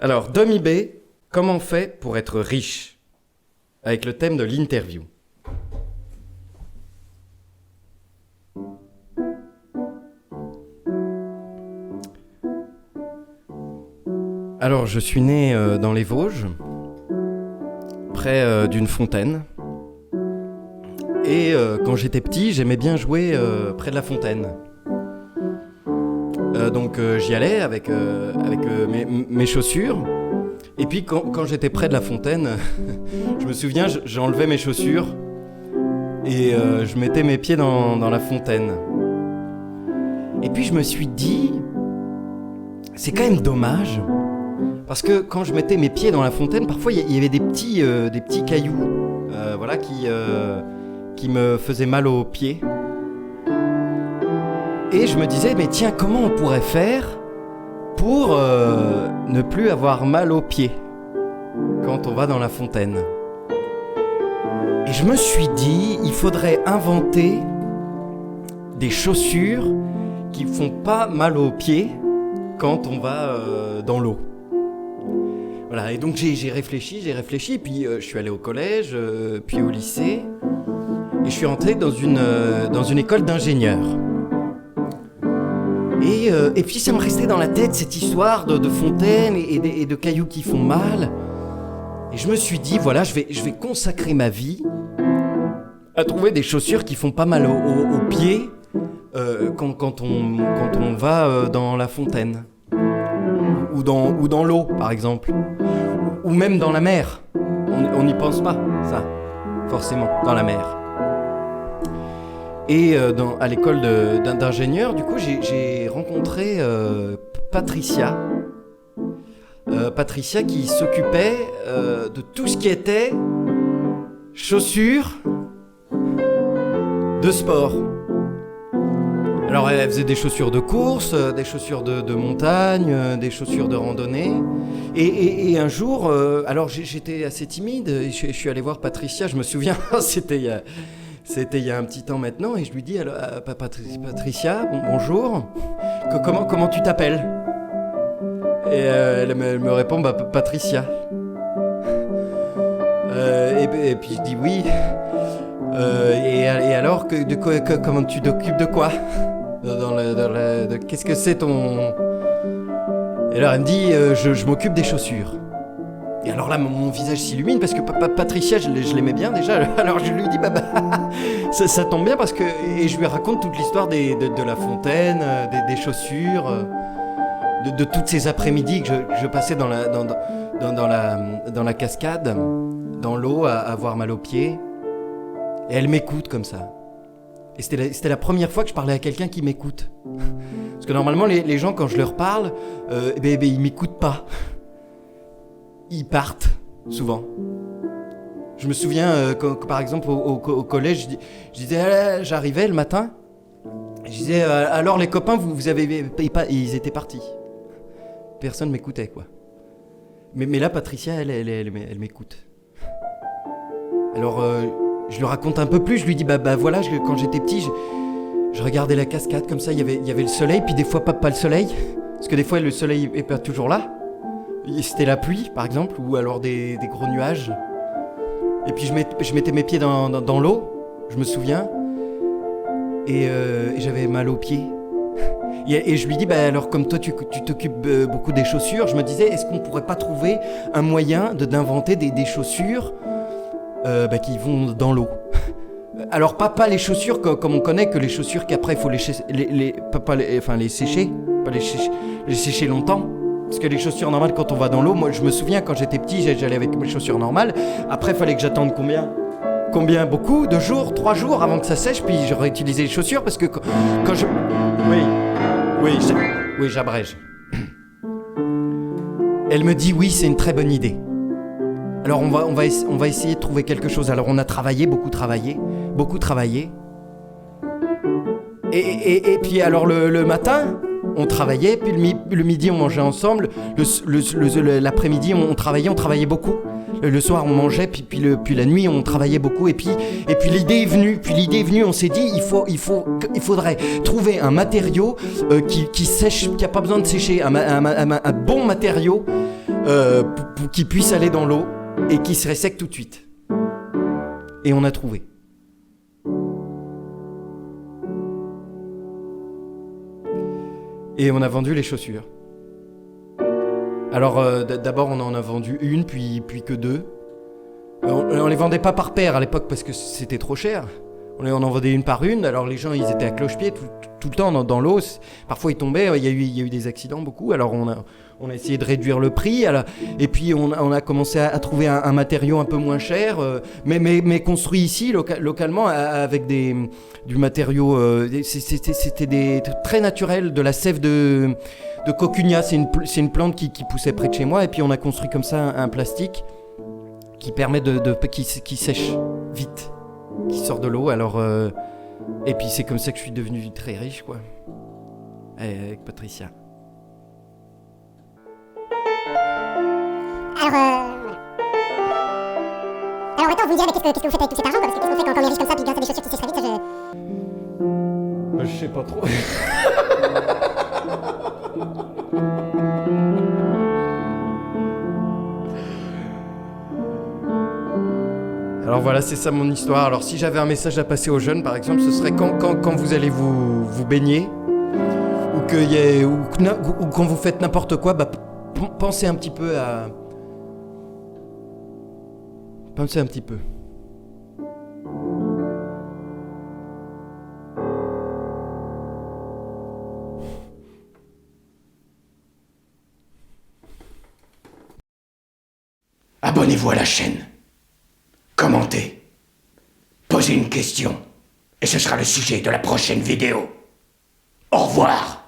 Alors, Domi B, comment on fait pour être riche? Avec le thème de l'interview. Alors, je suis né dans les Vosges, près d'une fontaine. Et quand j'étais petit, j'aimais bien jouer près de la fontaine. Donc j'y allais avec mes chaussures. Et puis quand j'étais près de la fontaine, je me souviens, j'enlevais mes chaussures et je mettais mes pieds dans la fontaine. Et puis je me suis dit, c'est quand même dommage, parce que quand je mettais mes pieds dans la fontaine, parfois il y avait des petits cailloux, voilà, qui me faisaient mal aux pieds. Et je me disais, mais tiens, comment on pourrait faire pour ne plus avoir mal aux pieds quand on va dans la fontaine? Et je me suis dit, il faudrait inventer des chaussures qui font pas mal aux pieds quand on va dans l'eau. Voilà, et donc j'ai réfléchi, puis je suis allé au collège, puis au lycée, et je suis rentré dans une école d'ingénieurs. Et puis ça me restait dans la tête cette histoire de fontaine et de cailloux qui font mal. Et je me suis dit, voilà, je vais consacrer ma vie à trouver des chaussures qui font pas mal aux pieds quand on va dans la fontaine. Ou dans l'eau, par exemple. Ou même dans la mer. On n'y pense pas, ça, forcément, dans la mer. Et à l'école d'ingénieur, du coup, j'ai rencontré Patricia. Patricia qui s'occupait de tout ce qui était chaussures de sport. Alors, elle faisait des chaussures de course, des chaussures de montagne, des chaussures de randonnée. Et un jour, alors j'étais assez timide, je suis allé voir Patricia, je me souviens, c'était il y a un petit temps maintenant, et je lui dis, alors, Patricia, bonjour, comment tu t'appelles? Et elle me répond, Patricia. Et puis je dis oui. Et alors, comment tu t'occupes de quoi? Qu'est-ce que c'est ton... Et alors elle me dit, je m'occupe des chaussures. Et alors là, mon visage s'illumine parce que Patricia, je l'aimais bien déjà. Alors je lui dis, ça tombe bien parce que... Et je lui raconte toute l'histoire de la fontaine, des chaussures, de toutes ces après-midi que je passais dans la cascade, dans l'eau, à avoir mal aux pieds. Et elle m'écoute comme ça. Et c'était la première fois que je parlais à quelqu'un qui m'écoute. Parce que normalement, les gens, quand je leur parle, ils m'écoutent pas. Ils partent, souvent. Je me souviens, par exemple, au collège, je disais, j'arrivais le matin, je disais, alors les copains, vous avez... Ils étaient partis. Personne m'écoutait, quoi. Mais là, Patricia, elle m'écoute. Alors, je lui raconte un peu plus, je lui dis, voilà, quand j'étais petit, je regardais la cascade, comme ça, il y avait le soleil, puis des fois, pas le soleil, parce que des fois, le soleil est pas toujours là. C'était la pluie, par exemple, ou alors des gros nuages. Et puis je mettais mes pieds dans l'eau, je me souviens, et j'avais mal aux pieds. Et je lui dis, alors comme toi tu t'occupes beaucoup des chaussures, je me disais, est-ce qu'on pourrait pas trouver un moyen d'inventer des chaussures qui vont dans l'eau? Alors pas les chaussures comme on connaît, que les chaussures qu'après il faut les sécher, pas les sécher longtemps. Parce que les chaussures normales, quand on va dans l'eau, moi je me souviens quand j'étais petit, j'allais avec mes chaussures normales. Après, il fallait que j'attende combien? Beaucoup? 2 jours, 3 jours avant que ça sèche, puis je réutilisais les chaussures parce que quand je... Oui, j'abrège. Elle me dit oui, c'est une très bonne idée. Alors on va essayer de trouver quelque chose. Alors on a beaucoup travaillé. Et puis alors le matin... On travaillait, puis le midi on mangeait ensemble, l'après-midi on travaillait beaucoup. Le soir on mangeait, puis la nuit on travaillait beaucoup. Et puis l'idée est venue, on s'est dit il faudrait trouver un matériau qui sèche, qui a pas besoin de sécher, un bon matériau pour qu'il puisse aller dans l'eau et qu'il se ressèque tout de suite. Et on a trouvé. Et on a vendu les chaussures. Alors d'abord on en a vendu une, puis que deux. On les vendait pas par paire à l'époque parce que c'était trop cher. On en vendait une par une, alors les gens ils étaient à cloche-pied tout le temps dans l'eau. Parfois ils tombaient, il y a eu des accidents beaucoup, alors on a essayé de réduire le prix, et puis on a commencé à trouver un matériau un peu moins cher, mais construit ici localement avec du matériau, c'était très naturel, de la sève de cocunia, c'est une plante qui poussait près de chez moi, et puis on a construit comme ça un plastique qui permet qui sèche vite, qui sort de l'eau. Alors et puis c'est comme ça que je suis devenu très riche, quoi, avec Patricia. Alors attends, vous me direz, mais qu'est-ce que vous faites avec tout cet argent, quoi, parce que qu'est-ce qu'on fait quand on est riche comme ça, puis grâce à des chaussures qui sèchent très vite, Je sais pas trop. Alors voilà, c'est ça mon histoire. Alors si j'avais un message à passer aux jeunes, par exemple, ce serait quand vous allez vous baigner, ou quand vous faites n'importe quoi, pensez un petit peu à... Pensez un petit peu. Abonnez-vous à la chaîne. Commentez. Posez une question. Et ce sera le sujet de la prochaine vidéo. Au revoir.